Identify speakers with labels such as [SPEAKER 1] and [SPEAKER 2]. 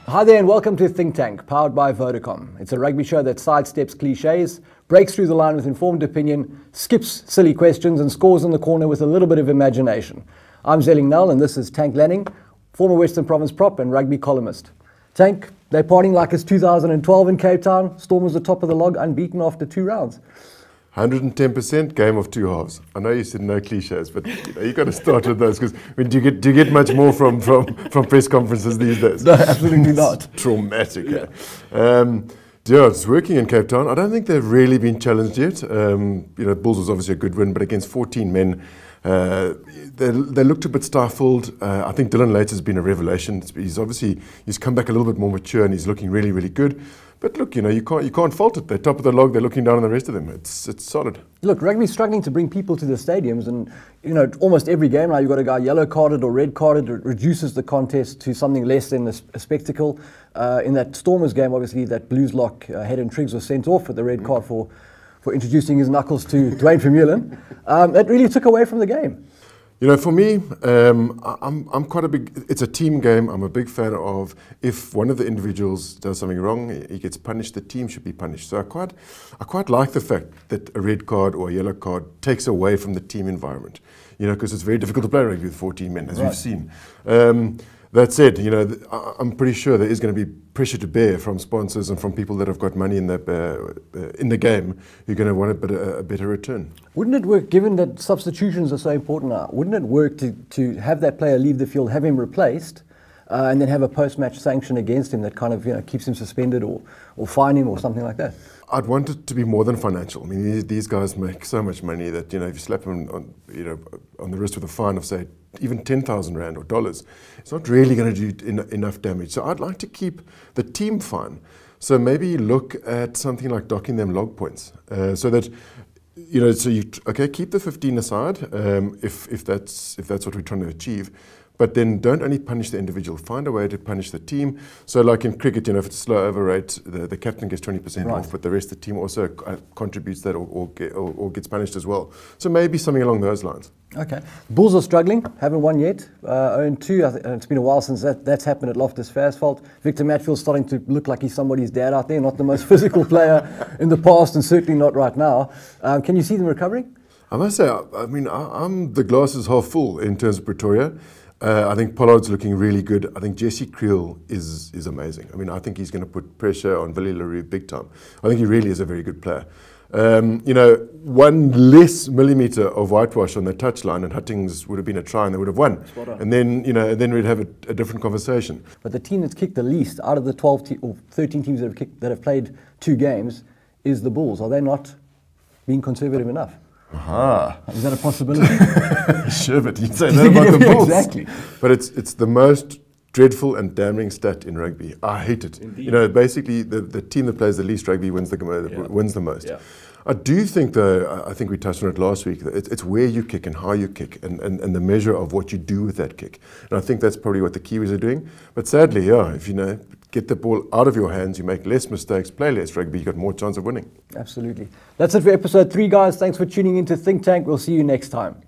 [SPEAKER 1] Hi there and welcome to Think Tank, powered by Vodacom. It's a rugby show that sidesteps cliches, breaks through the line with informed opinion, skips silly questions and scores in the corner with a little bit of imagination. I'm Zelim and this is Tank Lanning, former Western Province prop and rugby columnist. Tank, they're partying like it's 2012 in Cape Town. Storm was the top of the log, unbeaten after 2 rounds.
[SPEAKER 2] 110% game of 2 halves. I know you said no cliches, but you got to start with those because do you get much more from press conferences these days?
[SPEAKER 1] No, absolutely not.
[SPEAKER 2] It's traumatic. Yeah, it's working in Cape Town. I don't think they've really been challenged yet. Bulls was obviously a good win, but against 14 men, they looked a bit stifled. I think Dylan Later has been a revelation. He's come back a little bit more mature and he's looking really, really good. But look, you can't fault it. They're top of the log. They're looking down on the rest of them. It's solid.
[SPEAKER 1] Look, rugby's struggling to bring people to the stadiums, and almost every game now you've got a guy yellow carded or red carded. It reduces the contest to something less than a spectacle. In that Stormers game, obviously that Blues lock, Hayden Triggs was sent off with the red card for introducing his knuckles to Dwayne Vermeulen. That really took away from the game.
[SPEAKER 2] For me, I'm quite a big. It's a team game. I'm a big fan of if one of the individuals does something wrong, he gets punished. The team should be punished. So I quite like the fact that a red card or a yellow card takes away from the team environment. Because it's very difficult to play rugby with 14 men, as we've seen. That said, I'm pretty sure there is going to be pressure to bear from sponsors and from people that have got money in the game who are going to want a better return.
[SPEAKER 1] Wouldn't it work, given that substitutions are so important now, wouldn't it work to have that player leave the field, have him replaced, and then have a post-match sanction against him that kind of keeps him suspended or fine him or something like that?
[SPEAKER 2] I'd want it to be more than financial. I mean, these guys make so much money that if you slap them on the wrist with a fine of say even 10,000 rand or dollars, it's not really going to do enough damage. So I'd like to keep the team fine. So maybe look at something like docking them log points, so that keep the 15 aside if that's what we're trying to achieve. But then don't only punish the individual, find a way to punish the team. So like in cricket, if it's a slow over rate, the captain gets 20% off, but the rest of the team also contributes that or gets punished as well. So maybe something along those lines.
[SPEAKER 1] Okay. Bulls are struggling, haven't won yet. 0-2, it's been a while since that's happened at Loftus Versfeld. Victor Matfield's starting to look like he's somebody's dad out there, not the most physical player in the past and certainly not right now. Can you see them recovering?
[SPEAKER 2] I must say, I'm the glass is half full in terms of Pretoria. I think Pollard's looking really good. I think Jesse Creel is amazing. I think he's going to put pressure on Billy LaRue big time. I think he really is a very good player. One less millimetre of whitewash on the touchline and Huttings would have been a try and they would have won. And then, then we'd have a different conversation.
[SPEAKER 1] But the team that's kicked the least out of the 12 or 13 teams that have played 2 games is the Bulls. Are they not being conservative enough?
[SPEAKER 2] Aha.
[SPEAKER 1] Is that a possibility?
[SPEAKER 2] Sure, but you'd say that about the Bulls.
[SPEAKER 1] Exactly.
[SPEAKER 2] But it's the most dreadful and damning stat in rugby. I hate it.
[SPEAKER 1] Indeed.
[SPEAKER 2] Basically the team that plays the least rugby wins the most. Yeah. I do think, though, I think we touched on it last week, that it's where you kick and how you kick and the measure of what you do with that kick. And I think that's probably what the Kiwis are doing. But sadly, if get the ball out of your hands, you make less mistakes, play less rugby, you've got more chance of winning.
[SPEAKER 1] Absolutely. That's it for episode 3, guys. Thanks for tuning in to Think Tank. We'll see you next time.